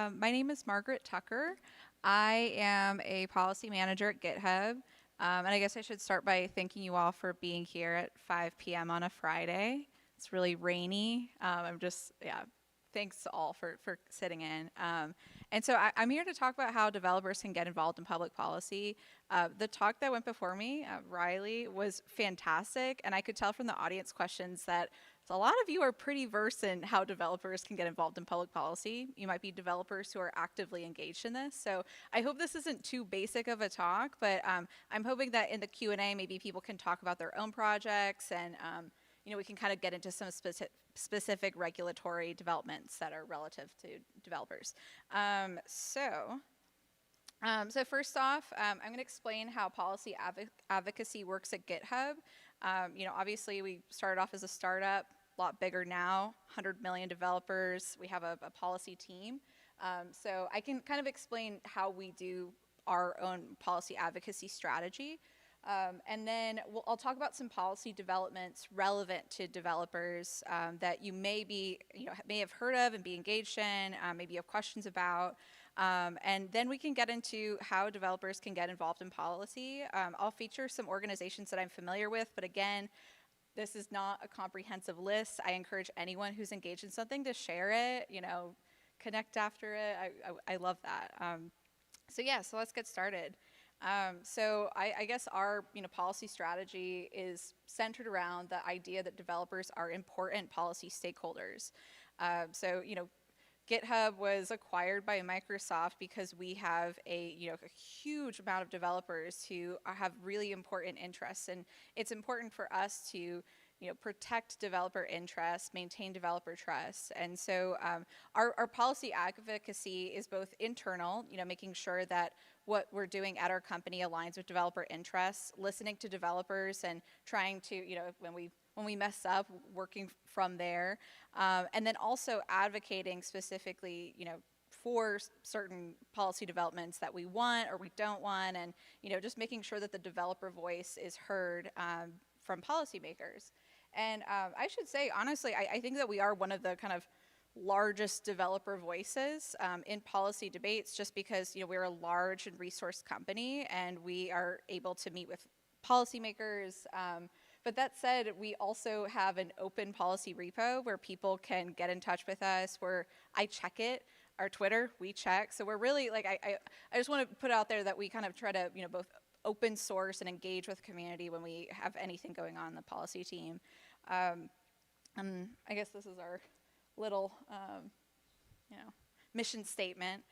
My name is Margaret Tucker. I am a policy manager at GitHub. And I guess I should start by thanking you all for being here at 5 p.m. on a Friday. It's really rainy. Yeah, thanks all for sitting in. And so I'm here to talk about how developers can get involved in public policy. The talk that went before me, Riley, was fantastic. And I could tell from the audience questions that so a lot of you are pretty versed in how developers can get involved in public policy. You might be developers who are actively engaged in this. So I hope this isn't too basic of a talk, but I'm hoping that in the Q&A, maybe people can talk about their own projects and we can kind of get into some specific regulatory developments that are relative to developers. So first off, I'm going to explain how policy advocacy works at GitHub. Obviously we started off as a startup, a lot bigger now, 100 million developers. We have a policy team. So I can kind of explain how we do our own policy advocacy strategy. And then I'll talk about some policy developments relevant to developers that you may have heard of and be engaged in, maybe you have questions about. And then we can get into how developers can get involved in policy. I'll feature some organizations that I'm familiar with, but again, this is not a comprehensive list. I encourage anyone who's engaged in something to share it, connect after it. I love that. So let's get started. I guess our policy strategy is centered around the idea that developers are important policy stakeholders. GitHub was acquired by Microsoft because we have a huge amount of developers who have really important interests, and it's important for us to protect developer interests, maintain developer trust. And so our policy advocacy is both internal, making sure that what we're doing at our company aligns with developer interests, listening to developers and trying to, when we mess up, working from there. And then also advocating specifically, for certain policy developments that we want or we don't want, and just making sure that the developer voice is heard from policymakers. And I should say, honestly, I think that we are one of the kind of largest developer voices in policy debates, just because we're a large and resourced company and we are able to meet with policymakers. But that said, we also have an open policy repo where people can get in touch with us, where I check it. Our Twitter, we check. So we're really, I just want to put out there that we kind of try to, both open source and engage with the community when we have anything going on in the policy team. And I guess this is our little, mission statement.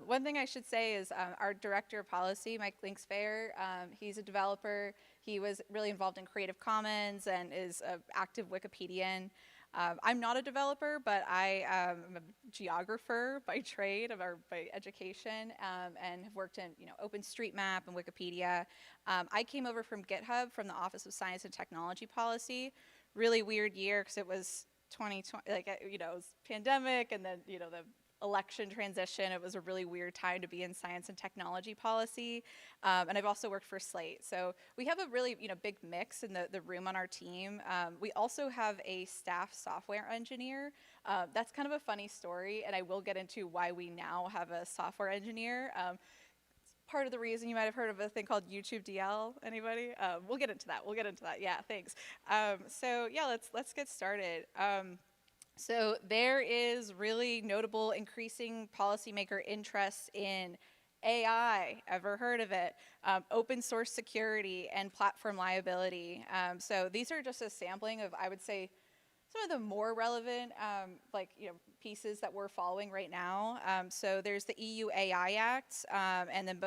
One thing I should say is our director of policy, Mike Linksfair, he's a developer. He was really involved in Creative Commons and is an active Wikipedian. I'm not a developer, but I am a geographer by trade, by education, and have worked in OpenStreetMap and Wikipedia. I came over from GitHub from the Office of Science and Technology Policy. Really weird year because it was 2020, it was pandemic, and then the election transition. It was a really weird time to be in science and technology policy. And I've also worked for Slate. So we have a really big mix in the room on our team. We also have a staff software engineer. That's kind of a funny story, and I will get into why we now have a software engineer. Part of the reason you might have heard of a thing called YouTube DL. Anybody? We'll get into that. Yeah, thanks. Let's get started. So there is really notable increasing policymaker interest in AI, ever heard of it, open source security, and platform liability. So these are just a sampling of, I would say, some of the more relevant pieces that we're following right now. So there's the EU AI Act, and then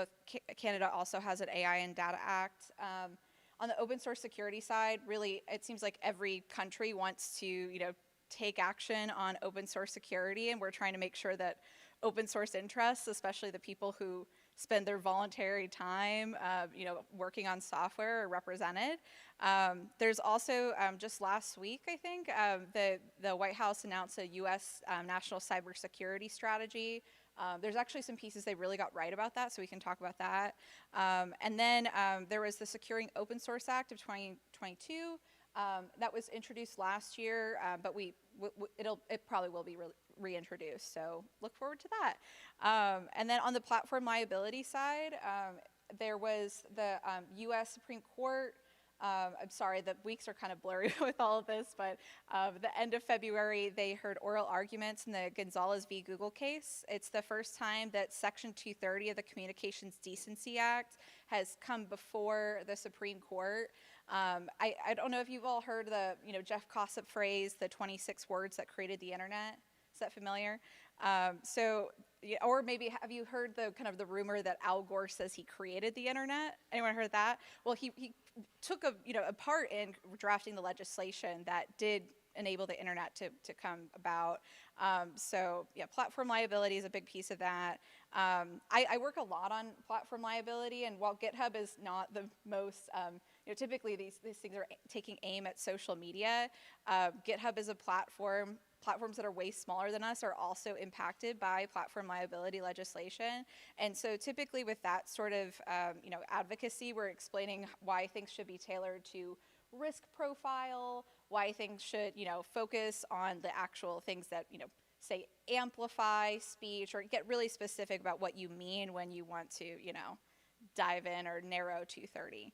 Canada also has an AI and Data Act. On the open source security side, really, it seems like every country wants to, take action on open source security, and we're trying to make sure that open source interests, especially the people who spend their voluntary time, working on software, are represented. There's also, just last week, I think, the White House announced a U.S. National Cybersecurity Strategy. There's actually some pieces they really got right about that, so we can talk about that. And then there was the Securing Open Source Act of 2022. That was introduced last year, but it probably will be reintroduced. So look forward to that. And then on the platform liability side, there was the U.S. Supreme Court. I'm sorry, the weeks are kind of blurry with all of this, but the end of February, they heard oral arguments in the Gonzalez v. Google case. It's the first time that Section 230 of the Communications Decency Act has come before the Supreme Court. I don't know if you've all heard the Jeff Kossip phrase, the 26 words that created the internet. Is that familiar? Or maybe have you heard the kind of the rumor that Al Gore says he created the internet? Anyone heard that? Well, he took a part in drafting the legislation that did enable the internet to come about. Platform liability is a big piece of that. I work a lot on platform liability, and while GitHub is not the most, typically these things are taking aim at social media. GitHub is a platform. Platforms that are way smaller than us are also impacted by platform liability legislation. And so typically with that sort of advocacy, we're explaining why things should be tailored to risk profile, why things should focus on the actual things that say amplify speech, or get really specific about what you mean when you want to dive in or narrow 230.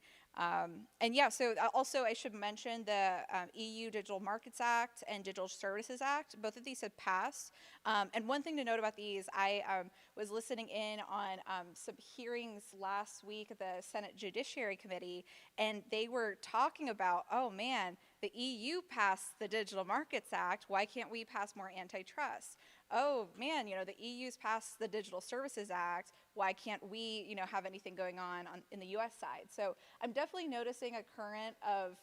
So also I should mention the EU Digital Markets Act and Digital Services Act. Both of these have passed. And one thing to note about these, I was listening in on some hearings last week at the Senate Judiciary Committee, and they were talking about, oh man, the EU passed the Digital Markets Act. Why can't we pass more antitrust? Oh man, the EU's passed the Digital Services Act. Why can't we, have anything going on in the U.S. side? So I'm definitely noticing a current of,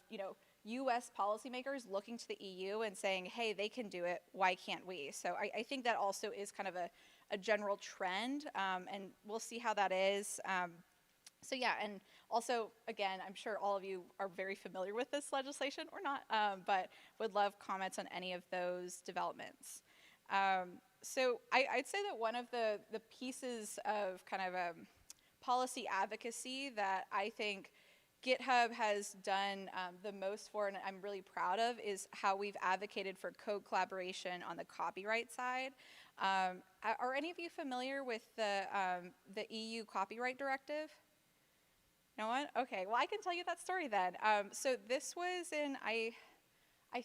U.S. policymakers looking to the EU and saying, hey, they can do it. Why can't we? So I think that also is kind of a general trend, and we'll see how that is. And also, again, I'm sure all of you are very familiar with this legislation or not, but would love comments on any of those developments. So I'd say that one of the pieces of kind of policy advocacy that I think GitHub has done the most for, and I'm really proud of, is how we've advocated for code collaboration on the copyright side. Are any of you familiar with the EU copyright directive? No one? Okay, well I can tell you that story then. So this was in, I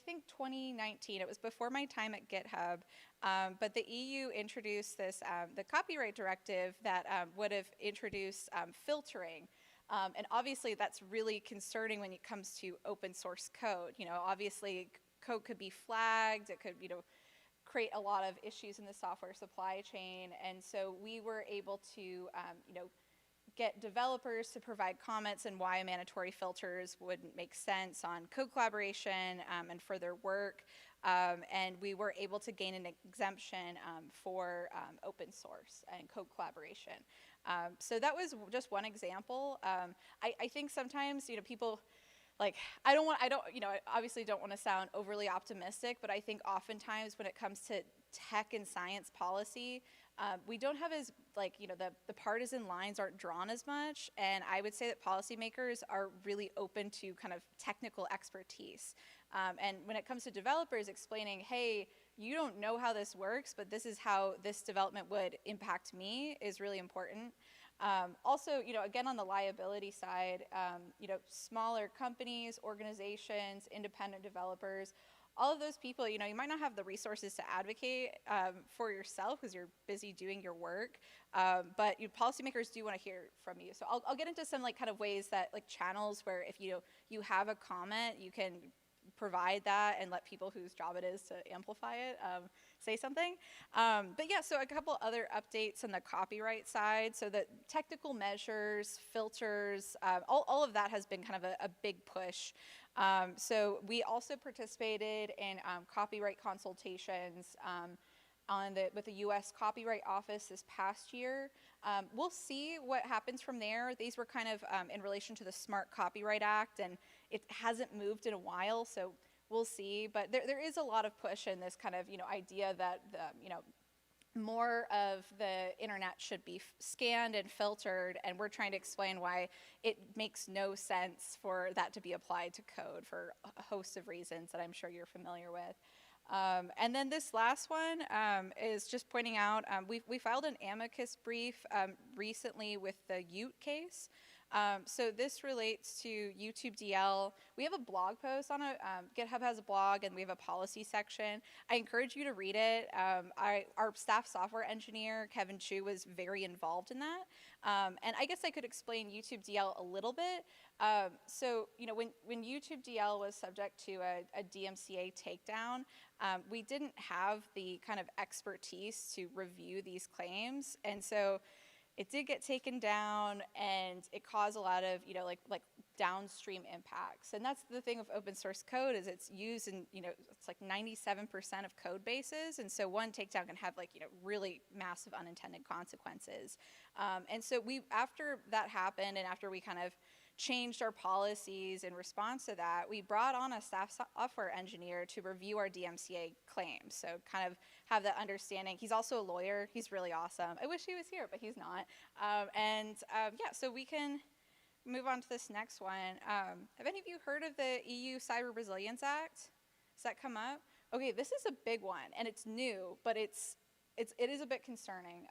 think 2019, it was before my time at GitHub, but the EU introduced this, the copyright directive that would have introduced filtering. And obviously that's really concerning when it comes to open source code. Obviously code could be flagged, it could, create a lot of issues in the software supply chain. And so we were able to, get developers to provide comments and why mandatory filters wouldn't make sense on code collaboration and further work. And we were able to gain an exemption for open source and code collaboration. So that was just one example. I think sometimes, people, like, I obviously don't want to sound overly optimistic, but I think oftentimes when it comes to tech and science policy, we don't have as, the partisan lines aren't drawn as much, and I would say that policymakers are really open to kind of technical expertise. And when it comes to developers explaining, hey, you don't know how this works, but this is how this development would impact me, is really important. Also, again, on the liability side, smaller companies, organizations, independent developers, all of those people, you might not have the resources to advocate for yourself because you're busy doing your work, but policymakers do want to hear from you. So I'll get into some kind of ways that channels where if you have a comment, you can provide that and let people whose job it is to amplify it say something. But yeah, so a couple other updates on the copyright side. So the technical measures, filters, all of that has been kind of a big push. So we also participated in copyright consultations with the U.S. Copyright Office this past year. We'll see what happens from there. These were kind of in relation to the Smart Copyright Act, and it hasn't moved in a while, so we'll see. But there is a lot of push in this kind of idea that more of the internet should be scanned and filtered, and we're trying to explain why it makes no sense for that to be applied to code for a host of reasons that I'm sure you're familiar with. And then this last one is just pointing out, we filed an amicus brief recently with the Ute case. So this relates to YouTube DL. We have a blog post on it. GitHub has a blog, and we have a policy section. I encourage you to read it. Our staff software engineer, Kevin Chu, was very involved in that. And I guess I could explain YouTube DL a little bit. So, when YouTube DL was subject to a DMCA takedown, we didn't have the kind of expertise to review these claims. And so it did get taken down, and it caused a lot of, like downstream impacts. And that's the thing with open source code, is it's used in, it's like 97% of code bases. And so one takedown can have really massive unintended consequences. And so after that happened, and after we kind of changed our policies in response to that, we brought on a staff software engineer to review our DMCA claims. So kind of have that understanding. He's also a lawyer. He's really awesome. I wish he was here, but he's not. Yeah, so we can move on to this next one. Have any of you heard of the EU Cyber Resilience Act? Does that come up? Okay, this is a big one, and it's new, but it is a bit concerning.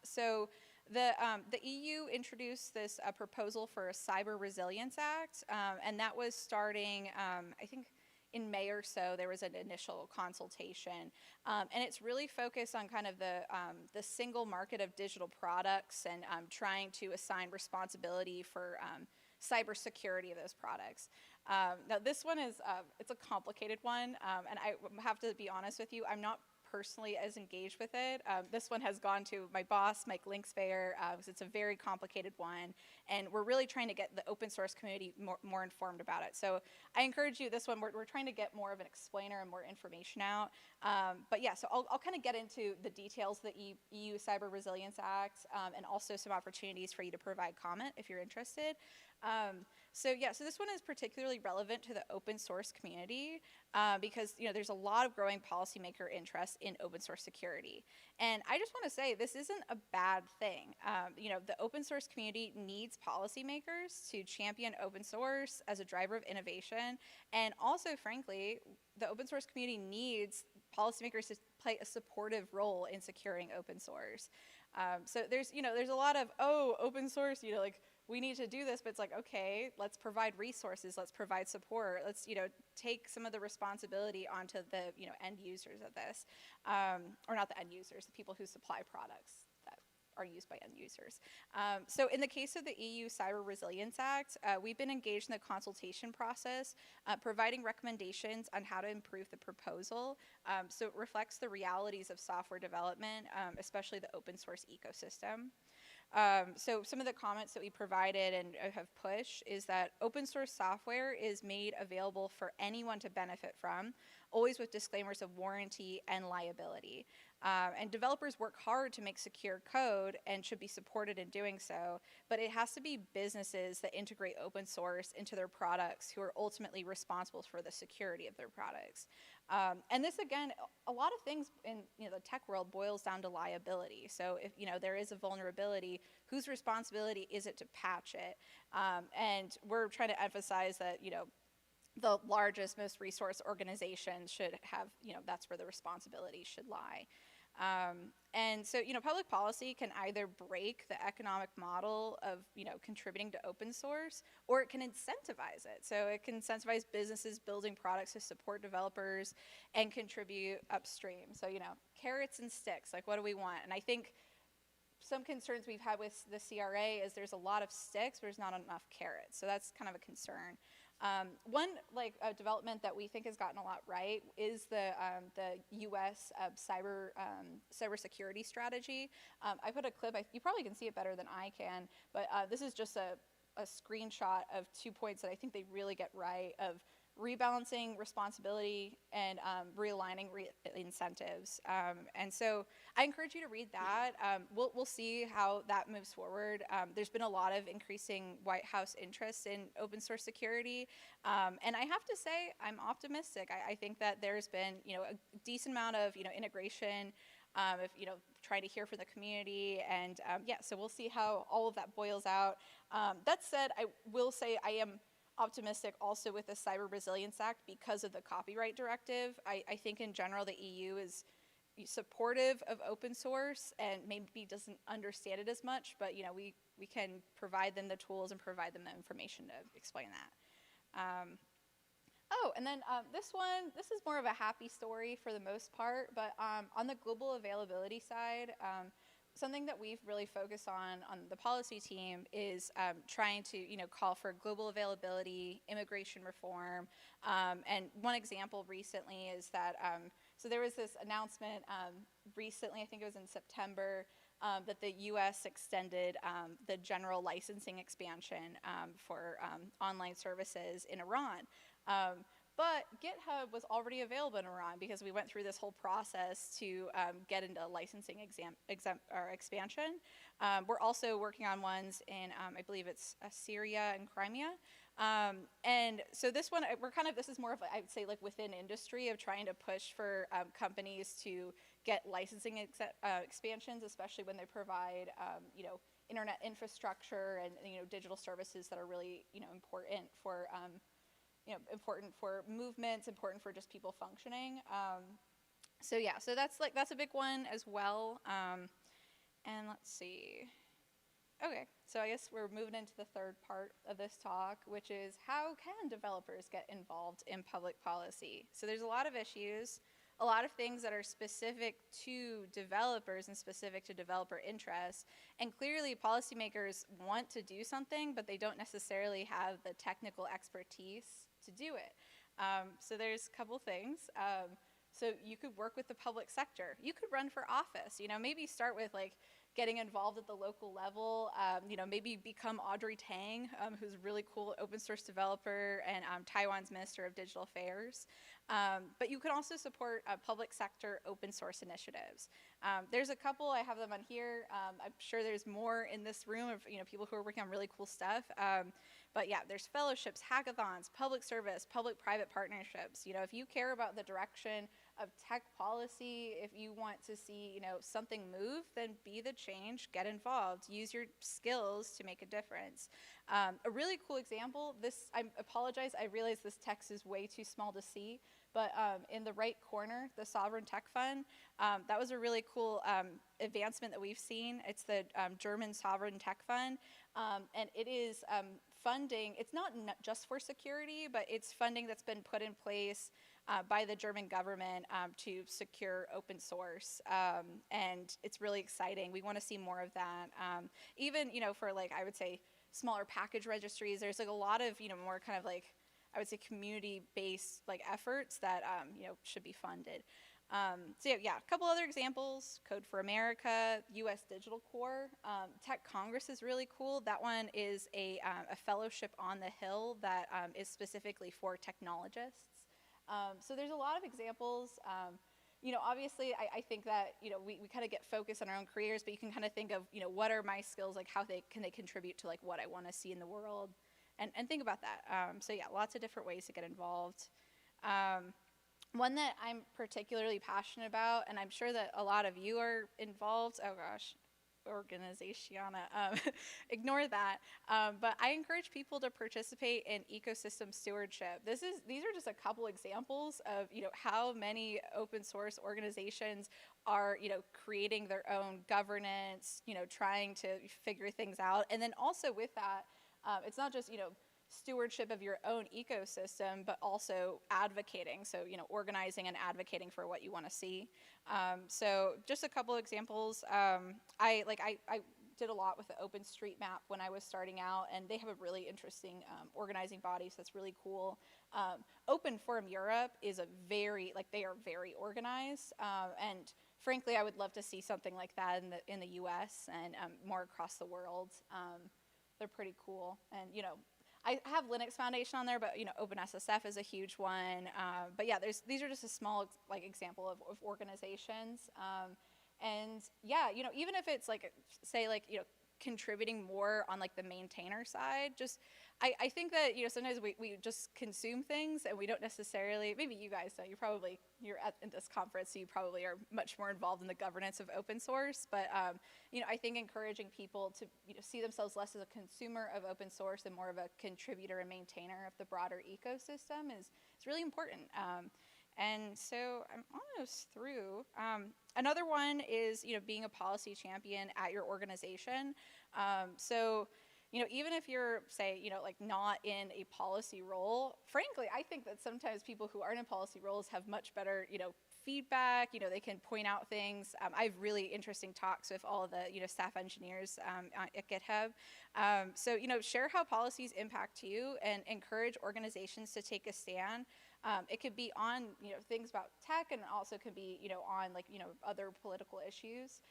So the EU introduced this proposal for a Cyber Resilience Act, and that was starting, I think, in May or so. There was an initial consultation, and it's really focused on kind of the single market of digital products, and trying to assign responsibility for cybersecurity of those products. Now this one is it's a complicated one, and I have to be honest with you, I'm not personally as engaged with it. This one has gone to my boss, Mike Linksfair, because it's a very complicated one, and we're really trying to get the open source community more informed about it. So I encourage you, this one, we're trying to get more of an explainer and more information out. But yeah, so I'll kind of get into the details of the EU Cyber Resilience Act, and also some opportunities for you to provide comment if you're interested. So this one is particularly relevant to the open source community because there's a lot of growing policymaker interest in open source security. And I just want to say, this isn't a bad thing. The open source community needs policymakers to champion open source as a driver of innovation. And also, frankly, the open source community needs policymakers to play a supportive role in securing open source. So there's a lot of, open source, we need to do this, but it's like, okay, let's provide resources, let's provide support, let's, take some of the responsibility onto the, end users of this, or not the end users, the people who supply products that are used by end users. So in the case of the EU Cyber Resilience Act, we've been engaged in the consultation process, providing recommendations on how to improve the proposal. So it reflects the realities of software development, especially the open source ecosystem. So some of the comments that we provided and have pushed is that open source software is made available for anyone to benefit from, always with disclaimers of warranty and liability. And developers work hard to make secure code and should be supported in doing so, but it has to be businesses that integrate open source into their products who are ultimately responsible for the security of their products. And this, again, a lot of things in the tech world boils down to liability. So if there is a vulnerability, whose responsibility is it to patch it? And we're trying to emphasize that the largest, most resource organizations should have, that's where the responsibility should lie. And so, public policy can either break the economic model of, contributing to open source, or it can incentivize it. So it can incentivize businesses building products to support developers and contribute upstream. So, carrots and sticks, like what do we want? And I think some concerns we've had with the CRA is there's a lot of sticks, but there's not enough carrots. So that's kind of a concern. One development that we think has gotten a lot right is the U.S. cybersecurity strategy. I put a clip. You probably can see it better than I can, but this is just a screenshot of 2 points that I think they really get right of rebalancing responsibility and realigning incentives. And so I encourage you to read that. We'll see how that moves forward. There's been a lot of increasing White House interest in open source security. And I have to say, I'm optimistic. I think that there's been a decent amount of integration, trying to hear from the community. And so we'll see how all of that boils out. That said, I will say I am optimistic also with the Cyber Resilience Act because of the copyright directive. I think in general the EU is supportive of open source and maybe doesn't understand it as much, but we can provide them the tools and provide them the information to explain that. Oh, and then this is more of a happy story for the most part, but on the global availability side, something that we've really focused on the policy team is trying to call for global availability, immigration reform, and one example recently is that so there was this announcement recently, I think it was in September, that the U.S. extended the general licensing expansion for online services in Iran. But GitHub was already available in Iran because we went through this whole process to get into licensing expansion. We're also working on ones in, I believe it's Syria and Crimea. And so this one, this is more of, I would say, like within industry of trying to push for companies to get licensing expansions, especially when they provide, internet infrastructure and, digital services that are really, important for, important for movements, important for just people functioning. So that's a big one as well. And let's see. Okay, so I guess we're moving into the third part of this talk, which is how can developers get involved in public policy? So there's a lot of issues, a lot of things that are specific to developers and specific to developer interests. And clearly policymakers want to do something, but they don't necessarily have the technical expertise to do it. So there's a couple things. So you could work with the public sector. You could run for office. Maybe start with like getting involved at the local level. Maybe become Audrey Tang, who's a really cool open source developer and Taiwan's Minister of Digital Affairs. But you could also support public sector open source initiatives. There's a couple, I have them on here. I'm sure there's more in this room of people who are working on really cool stuff. But yeah, there's fellowships, hackathons, public service, public-private partnerships. If you care about the direction of tech policy, if you want to see, something move, then be the change, get involved, use your skills to make a difference. A really cool example, I apologize, I realize this text is way too small to see, but in the right corner, the Sovereign Tech Fund, that was a really cool advancement that we've seen. It's the German Sovereign Tech Fund, and it is funding, it's not just for security, but it's funding that's been put in place by the German government to secure open source, and it's really exciting. We want to see more of that. Even, for like, I would say, smaller package registries, there's like a lot of, more kind of like, I would say community-based like efforts that, should be funded. So yeah, a couple other examples, Code for America, US Digital Corps. Tech Congress is really cool. That one is a fellowship on the Hill that is specifically for technologists. So there's a lot of examples. Obviously I think that, we kind of get focused on our own careers, but you can kind of think of, what are my skills, like how can they contribute to like what I want to see in the world, and think about that. So yeah, lots of different ways to get involved. One that I'm particularly passionate about, and I'm sure that a lot of you are involved, oh gosh, organizationa, ignore that. But I encourage people to participate in ecosystem stewardship. These are just a couple examples of, how many open source organizations are, creating their own governance, trying to figure things out. And then also with that, it's not just, stewardship of your own ecosystem, but also advocating. So, organizing and advocating for what you want to see. So just a couple examples. I did a lot with the OpenStreetMap when I was starting out, and they have a really interesting organizing body, so that's really cool. Open Forum Europe is they are very organized, and frankly, I would love to see something like that in the US and more across the world. They're pretty cool, and I have Linux Foundation on there, but OpenSSF is a huge one. But yeah, these are just a small example of organizations. And yeah, even if it's like, say like, contributing more on like the maintainer side. Just I think that sometimes we just consume things and we don't necessarily, maybe you guys don't, you're at in this conference, so you probably are much more involved in the governance of open source, but I think encouraging people to see themselves less as a consumer of open source and more of a contributor and maintainer of the broader ecosystem is really important. And so I'm almost through. Another one is, being a policy champion at your organization. So, even if you're, say, like not in a policy role, frankly, I think that sometimes people who aren't in policy roles have much better, feedback. They can point out things. I have really interesting talks with all of the, staff engineers at GitHub. So, share how policies impact you and encourage organizations to take a stand. It could be on, things about tech, and it also could be, on like, other political issues.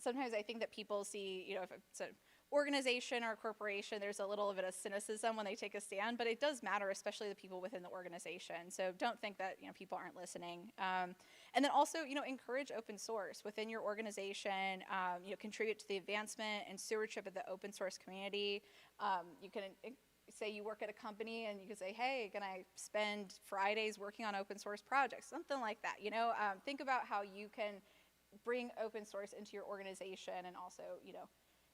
Sometimes I think that people see, if it's an organization or a corporation, there's a little bit of cynicism when they take a stand, but it does matter, especially the people within the organization. So don't think that, people aren't listening. And then also, encourage open source within your organization, contribute to the advancement and stewardship of the open source community. You can say you work at a company and you can say, hey, can I spend Fridays working on open source projects? Something like that, think about how you can bring open source into your organization and also,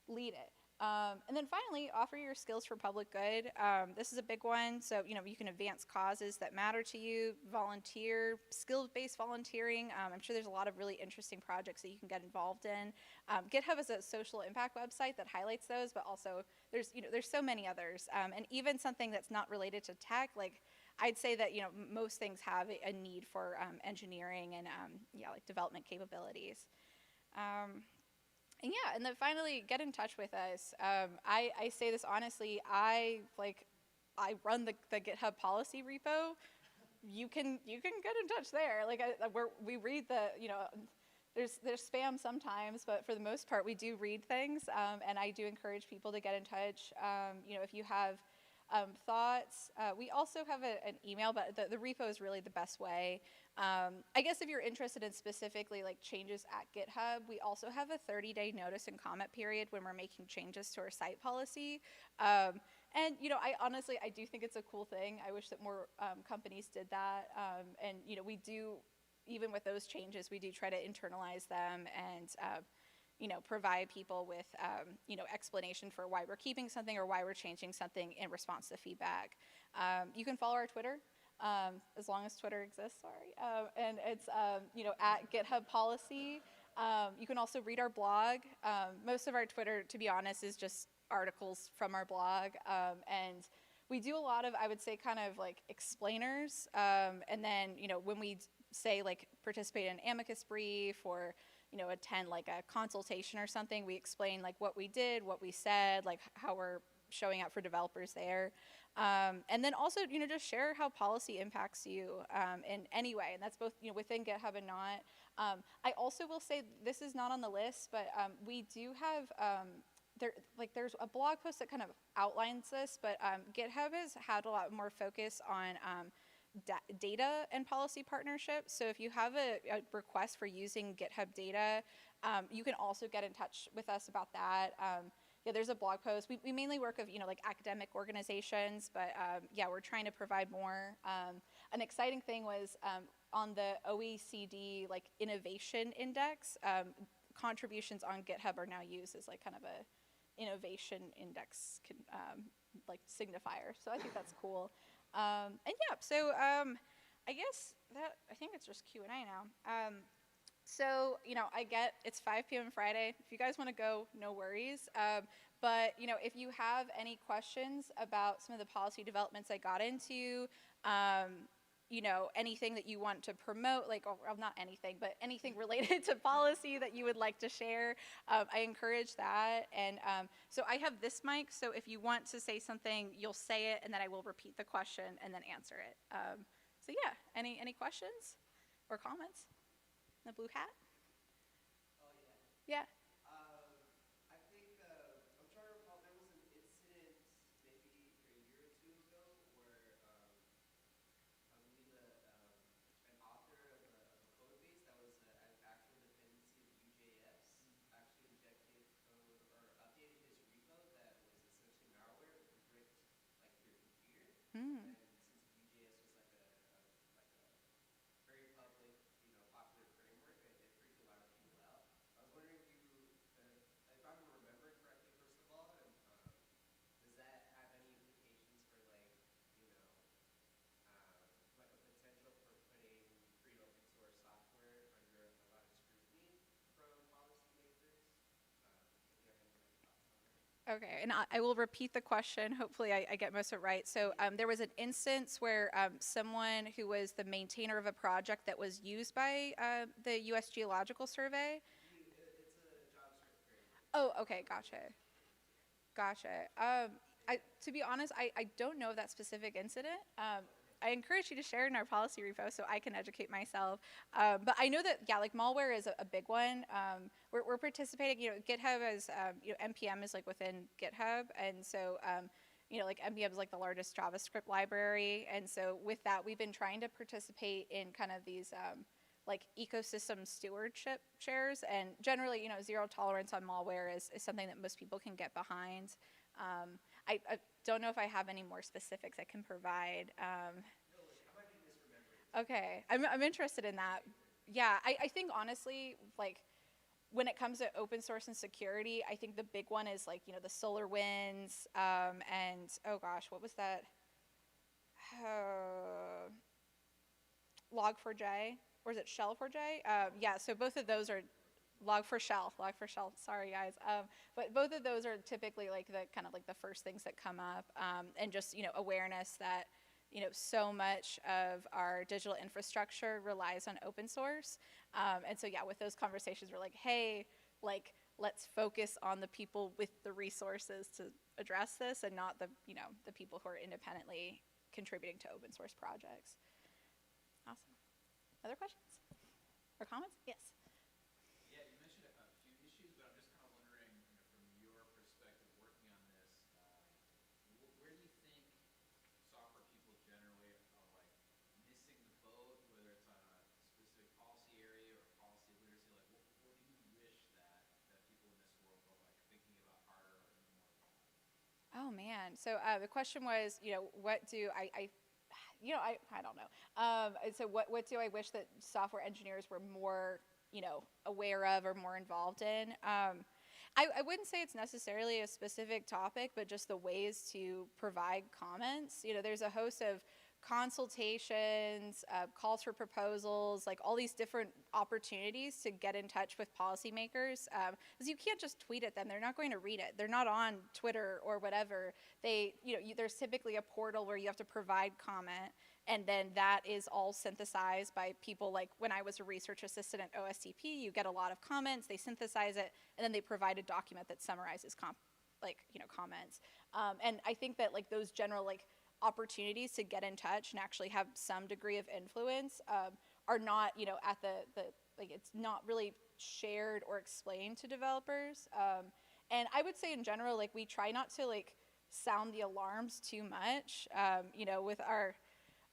lead it. And then finally, offer your skills for public good. This is a big one. So, you can advance causes that matter to you, volunteer, skills-based volunteering. I'm sure there's a lot of really interesting projects that you can get involved in. GitHub is a social impact website that highlights those, but also there's so many others. And even something that's not related to tech, like I'd say that, most things have a need for engineering and, like development capabilities. And then finally, get in touch with us. I say this honestly, I run the GitHub policy repo. You can get in touch there. Like we read the, there's spam sometimes, but for the most part, we do read things. And I do encourage people to get in touch. If you have thoughts, we also have an email, but the repo is really the best way. I guess if you're interested in specifically like changes at GitHub, we also have a 30-day notice and comment period when we're making changes to our site policy. And I do think it's a cool thing. I wish that more companies did that. And we do, even with those changes, we do try to internalize them and provide people with, explanation for why we're keeping something or why we're changing something in response to feedback. You can follow our Twitter, as long as Twitter exists, sorry. And it's, at GitHub Policy. You can also read our blog. Most of our Twitter, to be honest, is just articles from our blog. And we do a lot of, I would say, kind of like explainers. And then, when we say like participate in an amicus brief or attend like a consultation or something, we explain like what we did, what we said, like how we're showing up for developers there. And then also, just share how policy impacts you in any way. And that's both, within GitHub and not. I also will say this is not on the list, but we do have, there's a blog post that kind of outlines this, but GitHub has had a lot more focus on data and policy partnerships. So if you have a request for using GitHub data, you can also get in touch with us about that. There's a blog post. We mainly work with, like academic organizations, but we're trying to provide more. An exciting thing was on the OECD like innovation index, contributions on GitHub are now used as like kind of a innovation index like signifier. So I think that's cool. So I guess I think it's just Q&A now. So, I get it's 5 p.m. Friday. If you guys want to go, no worries. But, if you have any questions about some of the policy developments I got into, anything that you want to promote, like, well, not anything, but anything related to policy that you would like to share, I encourage that. And so I have this mic, so if you want to say something, you'll say it, and then I will repeat the question and then answer it. Any questions or comments? The blue hat? Oh, yeah. Yeah. I think, I'm trying to recall, there was an incident maybe a year or two ago where I believe an author of a code base that was an actual dependency of Vue.js actually injected code Okay, and I will repeat the question. Hopefully, I get most of it right. So, there was an instance where someone who was the maintainer of a project that was used by the U.S. Geological Survey. It's a JavaScript framework. Oh, okay, gotcha, gotcha. To be honest, I don't know of that specific incident. I encourage you to share in our policy repo so I can educate myself. But I know that, yeah, like malware is a big one. We're participating, GitHub is, NPM is like within GitHub. And so, like NPM is like the largest JavaScript library. And so with that, we've been trying to participate in kind of these, like ecosystem stewardship shares. And generally, zero tolerance on malware is something that most people can get behind. I don't know if I have any more specifics I can provide. No, like I might be misremembering. Okay, I'm interested in that. Yeah, I think honestly, like when it comes to open source and security, I think the big one is like, the SolarWinds, and oh gosh, what was that? Uh, Log4j, or is it Shell4j? Yeah, so both of those are Log4Shell. Sorry, guys. But both of those are typically like the kind of like the first things that come up, and just awareness that so much of our digital infrastructure relies on open source, and so yeah, with those conversations, we're like, hey, like let's focus on the people with the resources to address this, and not the the people who are independently contributing to open source projects. Awesome. Other questions or comments? Yes. Yeah, you mentioned a few issues, but I'm just kind of wondering, from your perspective working on this, where do you think software people generally are like missing the boat, whether it's on a specific policy area or policy literacy? Like, what do you wish that people in this world were like thinking about harder or knew more about? Oh man. So the question was, what do I don't know. And so what do I wish that software engineers were more, aware of or more involved in? I wouldn't say it's necessarily a specific topic, but just the ways to provide comments. There's a host of consultations, calls for proposals, like all these different opportunities to get in touch with policymakers. Because you can't just tweet at them; they're not going to read it. They're not on Twitter or whatever. There's typically a portal where you have to provide comment, and then that is all synthesized by people. Like when I was a research assistant at OSCP, you get a lot of comments. They synthesize it, and then they provide a document that summarizes comments. And I think that like those general opportunities to get in touch and actually have some degree of influence are not, at the like it's not really shared or explained to developers. And I would say in general, like we try not to sound the alarms too much, with our,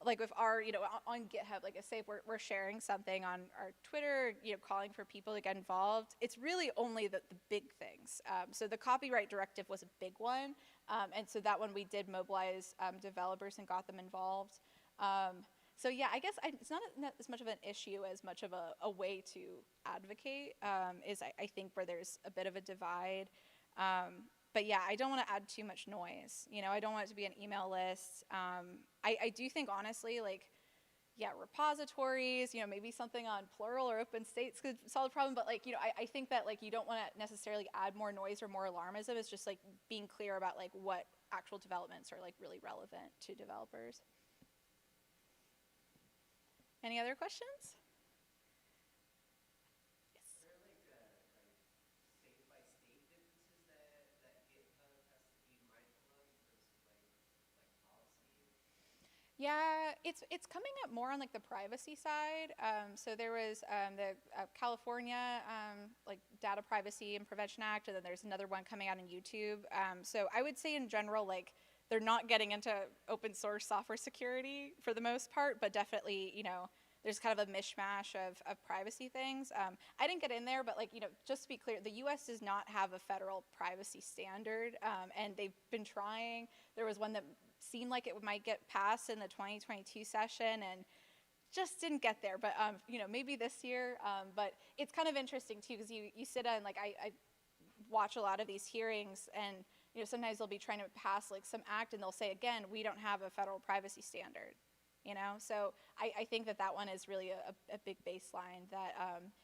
on GitHub, like I say, if we're sharing something on our Twitter, calling for people to get involved, it's really only the big things. So the copyright directive was a big one. And so that one we did mobilize developers and got them involved. So yeah, I guess it's not as much of an issue as much of a way to advocate, is I think where there's a bit of a divide. But yeah, I don't want to add too much noise. I don't want it to be an email list. I do think honestly, repositories, maybe something on plural or open states could solve the problem. But I think that you don't want to necessarily add more noise or more alarmism. It's just being clear about what actual developments are really relevant to developers. Any other questions? Is there state by state differences that GitHub has to be mindful of in terms of policy? Yeah, it's coming up more on the privacy side. So there was the California Data Privacy and Prevention Act, and then there's another one coming out on YouTube. So I would say in general, they're not getting into open source software security for the most part, but definitely, there's kind of a mishmash of privacy things. I didn't get in there, but just to be clear, the U.S. does not have a federal privacy standard, and they've been trying. There was one that seemed like it might get passed in the 2022 session, and just didn't get there. But maybe this year. But it's kind of interesting too, because you sit on I watch a lot of these hearings, and sometimes they'll be trying to pass some act, and they'll say again, we don't have a federal privacy standard. So I think that one is really a big baseline that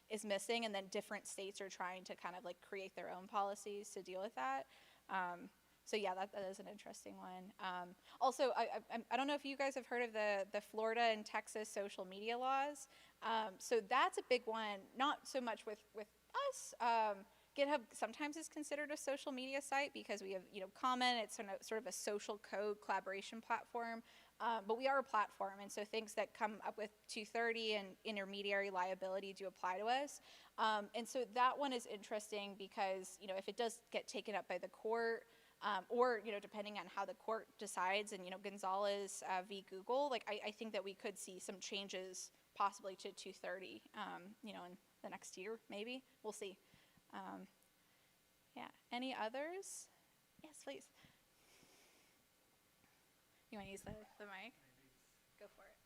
is missing, and then different states are trying to kind of create their own policies to deal with that. So yeah, that is an interesting one. Also, I don't know if you guys have heard of the Florida and Texas social media laws. So that's a big one. Not so much with us. GitHub sometimes is considered a social media site because we have comment. It's sort of a social code collaboration platform. But we are a platform, and so things that come up with 230 and intermediary liability do apply to us. And so that one is interesting because if it does get taken up by the court, or depending on how the court decides, and Gonzalez v. Google, like I think that we could see some changes possibly to 230, in the next year maybe. We'll see. Yeah. Any others? Yes, please. You want to use the mic? Go for it.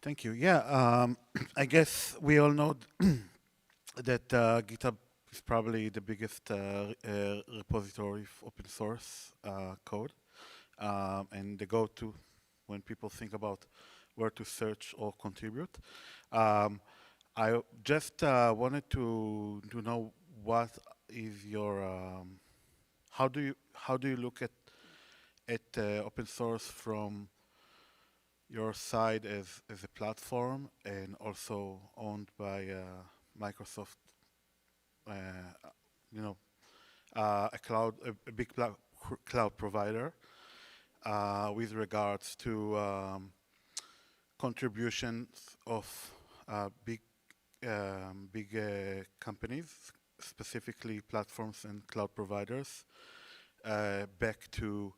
Thank you. Yeah, I guess we all know that GitHub is probably the biggest repository of open source code, and the go-to when people think about where to search or contribute. I just wanted to know what is your how do you look at open source from your side as a platform and also owned by Microsoft, a big cloud provider, with regards to contributions of big companies, specifically platforms and cloud providers, back to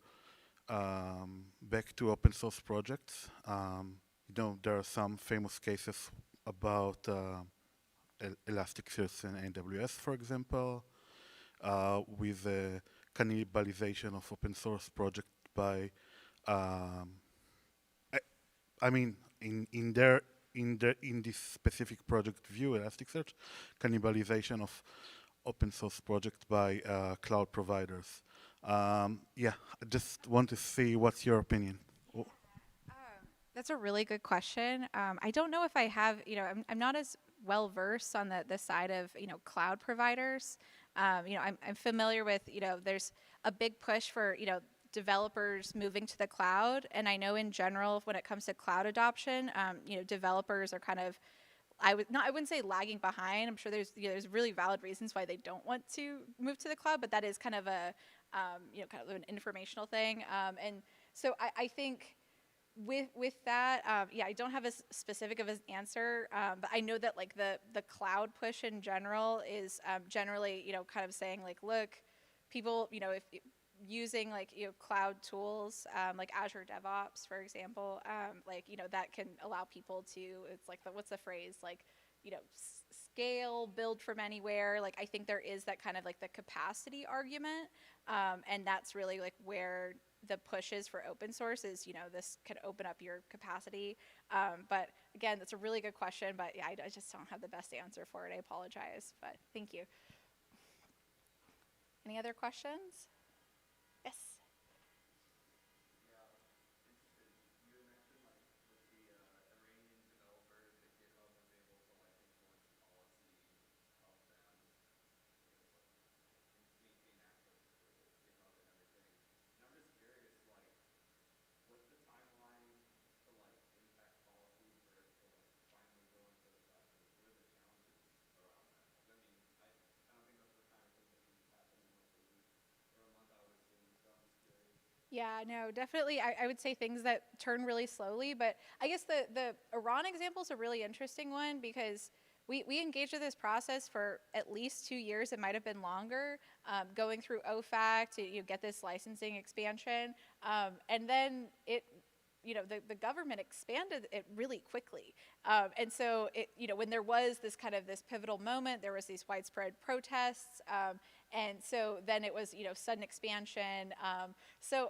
open source projects. There are some famous cases about Elasticsearch and AWS, for example, with the cannibalization of open source project by, in this specific project view, Elasticsearch, cannibalization of open source project by cloud providers. Yeah, I just want to see what's your opinion. That's a really good question. I don't know if I have, I'm not as well versed on the side of, cloud providers. I'm familiar with, there's a big push for, developers moving to the cloud. And I know in general, when it comes to cloud adoption, developers are kind of, I wouldn't say lagging behind. I'm sure there's really valid reasons why they don't want to move to the cloud, but that is kind of a, kind of an informational thing. And so I think with that, I don't have as specific of an answer, but I know that like the cloud push in general is generally, kind of saying like, look, people, if using like, cloud tools, like Azure DevOps, for example, that can allow people to, it's like, what's the phrase? Like, scale, build from anywhere. Like, I think there is that kind of like the capacity argument. And that's really like where the push is for open source is, this can open up your capacity. But again, that's a really good question, but yeah, I just don't have the best answer for it. I apologize, but thank you. Any other questions? Yes. Yeah, no, definitely. I would say things that turn really slowly, but I guess the Iran example is a really interesting one because we engaged with this process for at least 2 years. It might have been longer, going through OFAC to get this licensing expansion, and then the government expanded it really quickly, and so when there was this kind of this pivotal moment, there was these widespread protests. And so then it was, sudden expansion. So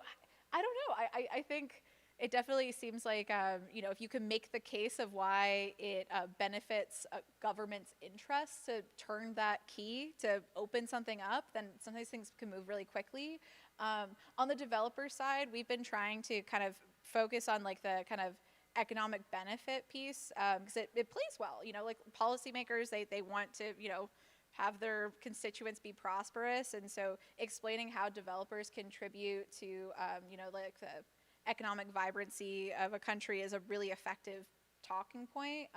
I don't know. I think it definitely seems like, if you can make the case of why it benefits a government's interests to turn that key to open something up, then sometimes things can move really quickly. On the developer side, we've been trying to kind of focus on like the kind of economic benefit piece, because it plays well. Like policymakers, they want to, have their constituents be prosperous. And so explaining how developers contribute to, like the economic vibrancy of a country is a really effective talking point.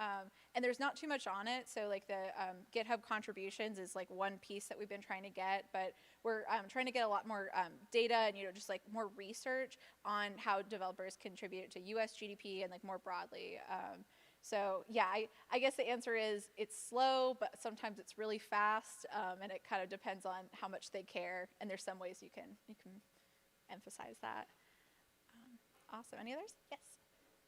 And there's not too much on it. So like the GitHub contributions is like one piece that we've been trying to get, but we're trying to get a lot more data and, just like more research on how developers contribute to US GDP and like more broadly. So yeah, I guess the answer is it's slow, but sometimes it's really fast, and it kind of depends on how much they care. And there's some ways you can emphasize that. Awesome. Any others? Yes.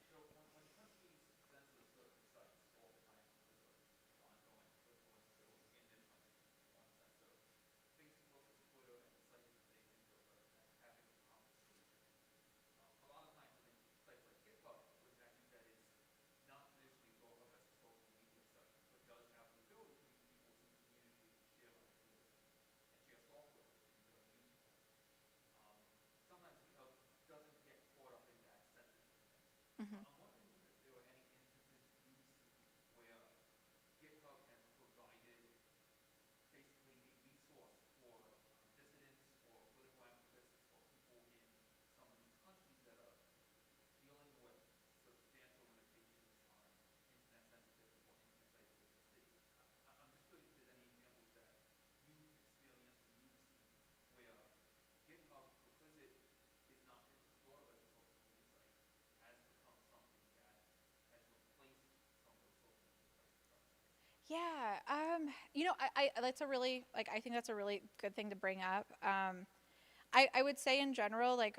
So when countries censor certain sites all the time because of ongoing political instability in their country, want to censor Facebook and Twitter and the sites that they think of as having competition. A lot of times I think sites like GitHub, which I think that is not traditionally thought of as a social media site, but does have the ability for people to communicate and share ideas and share software with things that are useful. Sometimes GitHub doesn't get caught up in that censorship thing. Mm-hmm. I'm wondering if there were any instances you've seen where GitHub has provided basically a resource for dissidents or political activists or people in some of these countries that are dealing with substantial limitations on internet censorship or internet censorship. I'm just curious if there's any examples that you've experienced or you've seen where GitHub, because it is not thought of as a social media site, has become something that has replaced some of those social media sites in some sense. Yeah, that's a really, like, I think that's a really good thing to bring up. I would say in general, like,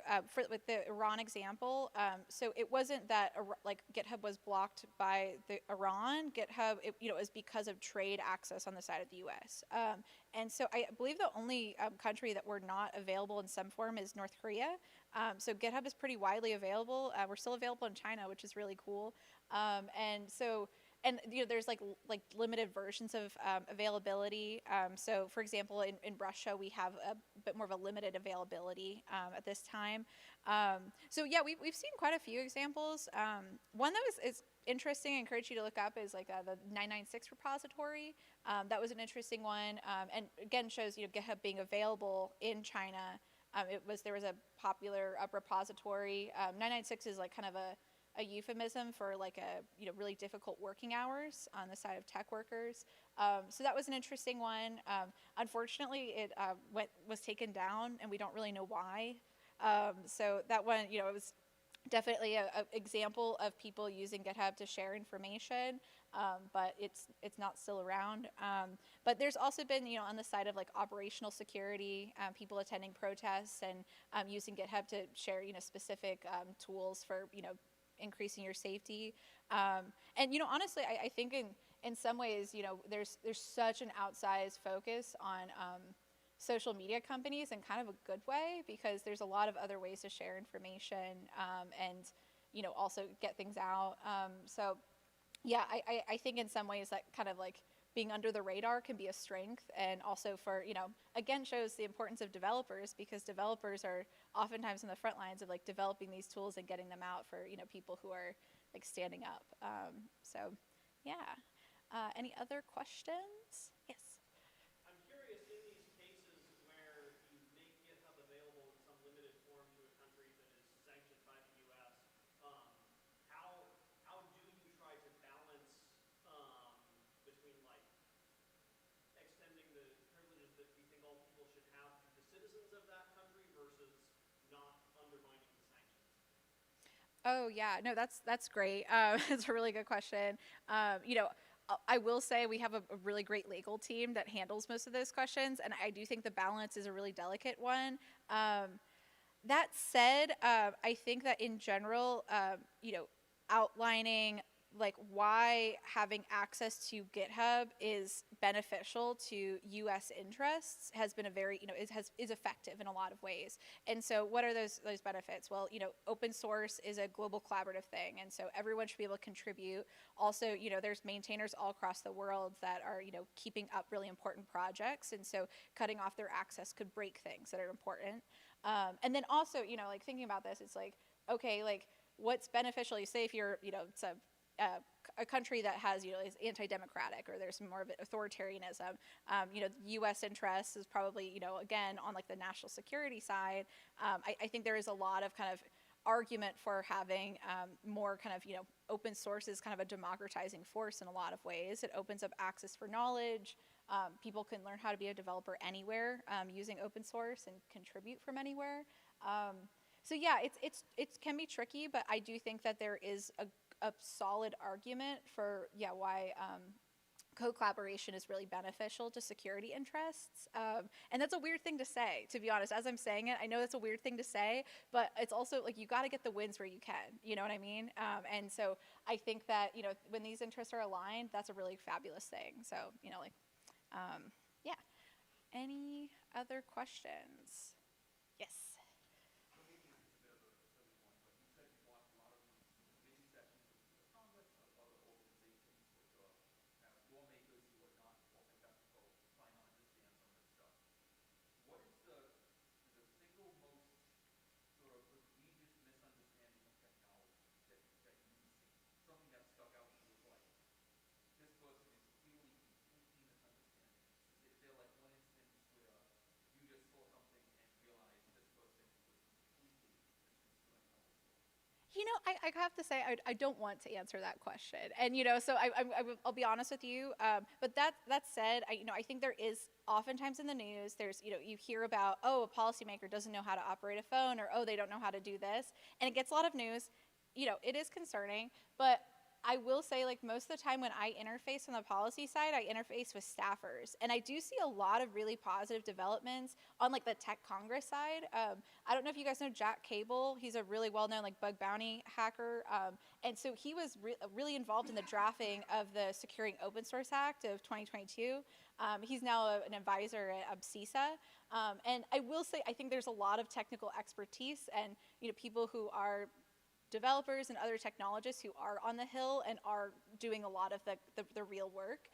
with the Iran example, so it wasn't that, like, GitHub was blocked by the Iran. GitHub, it was because of trade access on the side of the US. And so I believe the only country that we're not available in some form is North Korea. So GitHub is pretty widely available. We're still available in China, which is really cool. And so, and there's like limited versions of availability. So for example, in Russia, we have a bit more of a limited availability at this time. So yeah, we've seen quite a few examples. One that is interesting, I encourage you to look up, is like the 996 repository. That was an interesting one, and again shows GitHub being available in China. There was a popular repository. 996 is like kind of a euphemism for like a really difficult working hours on the side of tech workers. So that was an interesting one. Unfortunately, it was taken down, and we don't really know why. So that one, it was definitely an example of people using GitHub to share information, but it's not still around. But there's also been, on the side of like operational security, people attending protests and using GitHub to share, specific tools for, increasing your safety. And honestly, I think in some ways, there's such an outsized focus on social media companies in kind of a good way, because there's a lot of other ways to share information and also get things out. So yeah, I think in some ways that kind of like being under the radar can be a strength, and also for, again, shows the importance of developers, because developers are oftentimes in the front lines of like developing these tools and getting them out for, people who are like standing up. So yeah. Any other questions? Yes. I'm curious, in these cases where you make GitHub available in some limited form to a country that is sanctioned by the U.S., how do you try to balance between like extending the privileges that we think all people should have to the citizens of that country versus not undermining the sanctions? Oh yeah, no, that's great. It's a really good question. I will say we have a really great legal team that handles most of those questions, and I do think the balance is a really delicate one. That said, I think that in general, outlining like why having access to GitHub is beneficial to U.S. interests has been a very, is effective in a lot of ways. And so what are those benefits? Well, open source is a global collaborative thing, and so everyone should be able to contribute. Also, there's maintainers all across the world that are, keeping up really important projects, and so cutting off their access could break things that are important. And then also, like thinking about this, it's like, okay, like what's beneficial? You say if you're, it's a country that has, is anti-democratic, or there's more of an authoritarianism. The U.S. interest is probably, again, on like the national security side. I think there is a lot of kind of argument for having more kind of, open source is kind of a democratizing force in a lot of ways. It opens up access for knowledge. People can learn how to be a developer anywhere using open source and contribute from anywhere. So yeah, it can be tricky, but I do think that there is a solid argument for, why code collaboration is really beneficial to security interests. And that's a weird thing to say, to be honest. As I'm saying it, I know that's a weird thing to say, but it's also like you got to get the wins where you can, you know what I mean? And so I think that, when these interests are aligned, that's a really fabulous thing. So, yeah. Any other questions? Yes. So maybe it's a bit of a silly one, but you said you watch a lot of these mini sessions with Congress and other organizations with kind of lawmakers who are not technical, trying to understand some of this stuff. What is the single most sort of egregious misunderstanding of technology that you've seen? Something that stuck out to you as like, this person is clearly completely misunderstanding this. Is there like one instance where you just saw something and realized this person was completely misconstruing how this works? I have to say, I don't want to answer that question. And, so I'll be honest with you. But that said, I think there is oftentimes in the news, there's, you hear about, oh, a policymaker doesn't know how to operate a phone, or, oh, they don't know how to do this. And it gets a lot of news. It is concerning, but I will say, like, most of the time when I interface on the policy side, I interface with staffers. And I do see a lot of really positive developments on, like, the tech Congress side. I don't know if you guys know Jack Cable. He's a really well-known, like, bug bounty hacker. And so he was really involved in the drafting of the Securing Open Source Act of 2022. He's now an advisor at CISA. And I will say, I think there's a lot of technical expertise and, people who are developers and other technologists who are on the Hill and are doing a lot of the real work.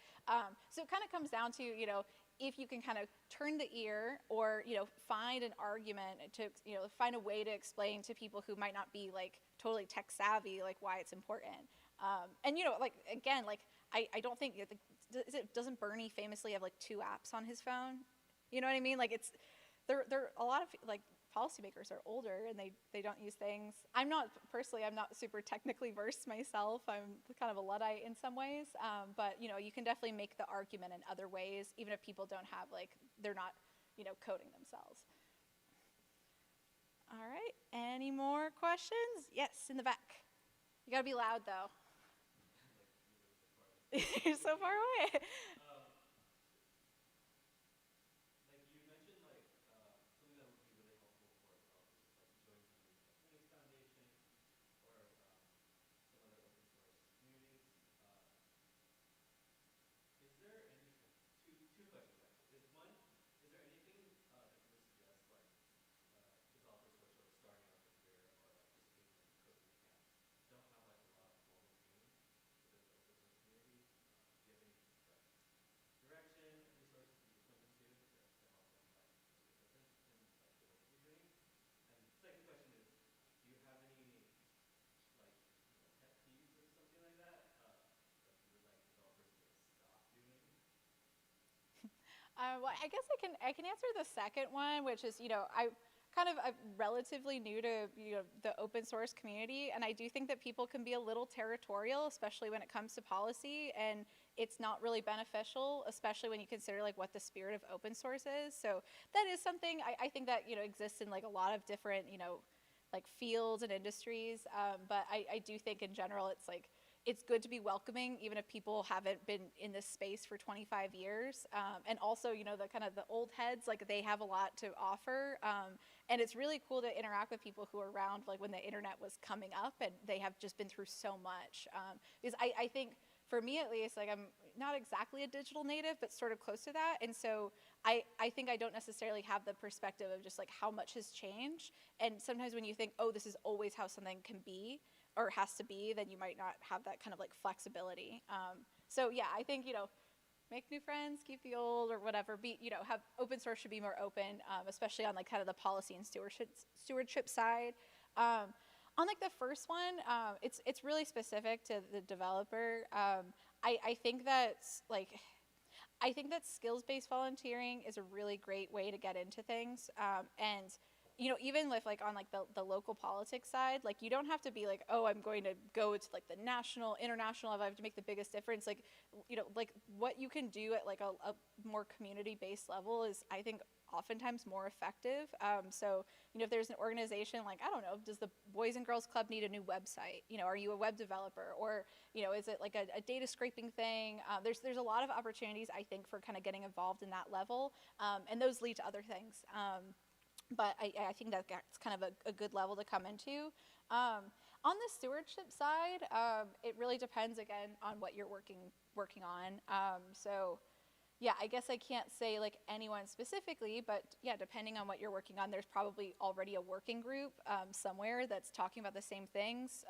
So it kind of comes down to, if you can kind of turn the ear or, find an argument to, find a way to explain to people who might not be like totally tech savvy, like why it's important. And, like, again, like, I don't think, doesn't Bernie famously have like 2 apps on his phone? You know what I mean? Like they're a lot of like, policymakers are older and they don't use things. I'm not super technically versed myself. I'm kind of a Luddite in some ways, but you can definitely make the argument in other ways, even if people don't have they're not coding themselves. All right, any more questions? Yes, in the back. You gotta be loud though. You're so far away. Well, I guess I can answer the second one, which is, I'm relatively new to the open source community, and I do think that people can be a little territorial, especially when it comes to policy, and it's not really beneficial, especially when you consider like what the spirit of open source is. So that is something I think that exists in like a lot of different like fields and industries, but I do think in general it's good to be welcoming, even if people haven't been in this space for 25 years. And also, the old heads, like they have a lot to offer. And it's really cool to interact with people who are around like when the internet was coming up and they have just been through so much. Because I think for me at least, like I'm not exactly a digital native, but sort of close to that. And so I think I don't necessarily have the perspective of just like how much has changed. And sometimes when you think, oh, this is always how something can be, or has to be, then you might not have that kind of like flexibility. So yeah, I think, make new friends, keep the old, or whatever. Have open source should be more open, especially on like kind of the policy and stewardship side. On like the first one, it's really specific to the developer. I think that's like I think that skills-based volunteering is a really great way to get into things. And you know, even with like on like the local politics side, like you don't have to be like, oh, I'm going to go to like the national, international level. I have to make the biggest difference. Like, you know, like what you can do at like a more community-based level is, I think, oftentimes more effective. So, you know, if there's an organization like, I don't know, does the Boys and Girls Club need a new website? You know, are you a web developer? Or, you know, is it like a data scraping thing? There's a lot of opportunities, I think, for kind of getting involved in that level. And those lead to other things. But I think that's kind of a good level to come into. On the stewardship side, it really depends, again, on what you're working on. So yeah, I guess I can't say like anyone specifically, but yeah, depending on what you're working on, there's probably already a working group somewhere that's talking about the same things.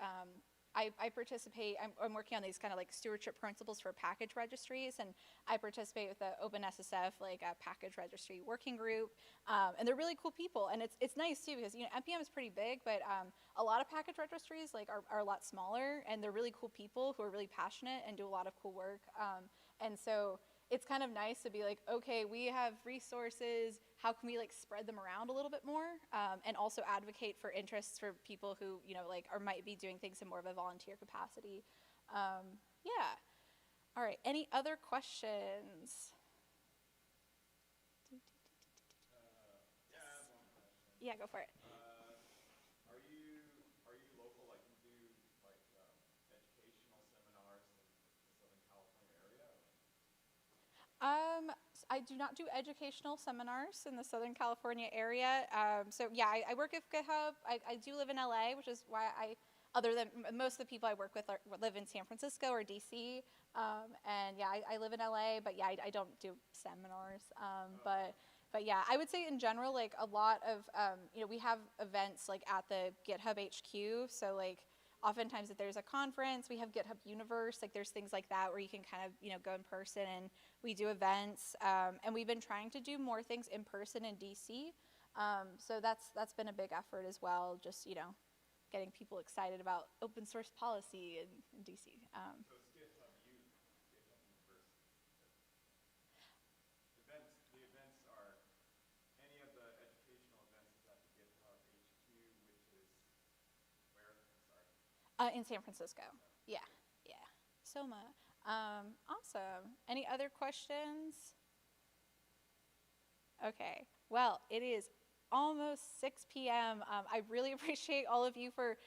I participate, I'm working on these kind of like stewardship principles for package registries, and I participate with the OpenSSF, like a package registry working group, and they're really cool people, and it's nice too, because, you know, NPM is pretty big, but a lot of package registries like are a lot smaller, and they're really cool people who are really passionate and do a lot of cool work, and so it's kind of nice to be like, okay, we have resources, how can we like spread them around a little bit more, and also advocate for interests for people who, you know, like might be doing things in more of a volunteer capacity. Yeah. All right, any other questions? Yeah, I have one question. Yeah, go for it. Are you local? Like, you do like educational seminars in the Southern California area? I do not do educational seminars in the Southern California area. So yeah, I work with GitHub. I do live in LA, which is why other than most of the people I work with live in San Francisco or DC. And yeah, I live in LA, but yeah, I don't do seminars. But yeah, I would say in general, like a lot of, you know, we have events like at the GitHub HQ. So like, oftentimes if there's a conference, we have GitHub Universe, like there's things like that where you can kind of, you know, go in person, and we do events, and we've been trying to do more things in person in DC, so that's been a big effort as well, just, you know, getting people excited about open source policy in DC. So it's GitHub University. The events are, any of the educational events is at the GitHub HQ, which is where? Sorry. In San Francisco. Yeah, yeah. Soma. Awesome. Any other questions? Okay. Well, it is almost 6 p.m. I really appreciate all of you for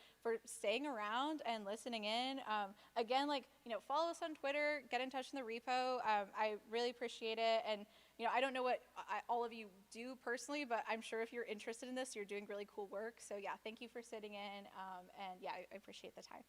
staying around and listening in. Again, like, you know, follow us on Twitter, get in touch in the repo. I really appreciate it. And, you know, I don't know what all of you do personally, but I'm sure if you're interested in this, you're doing really cool work. So yeah, thank you for sitting in. And yeah, I appreciate the time.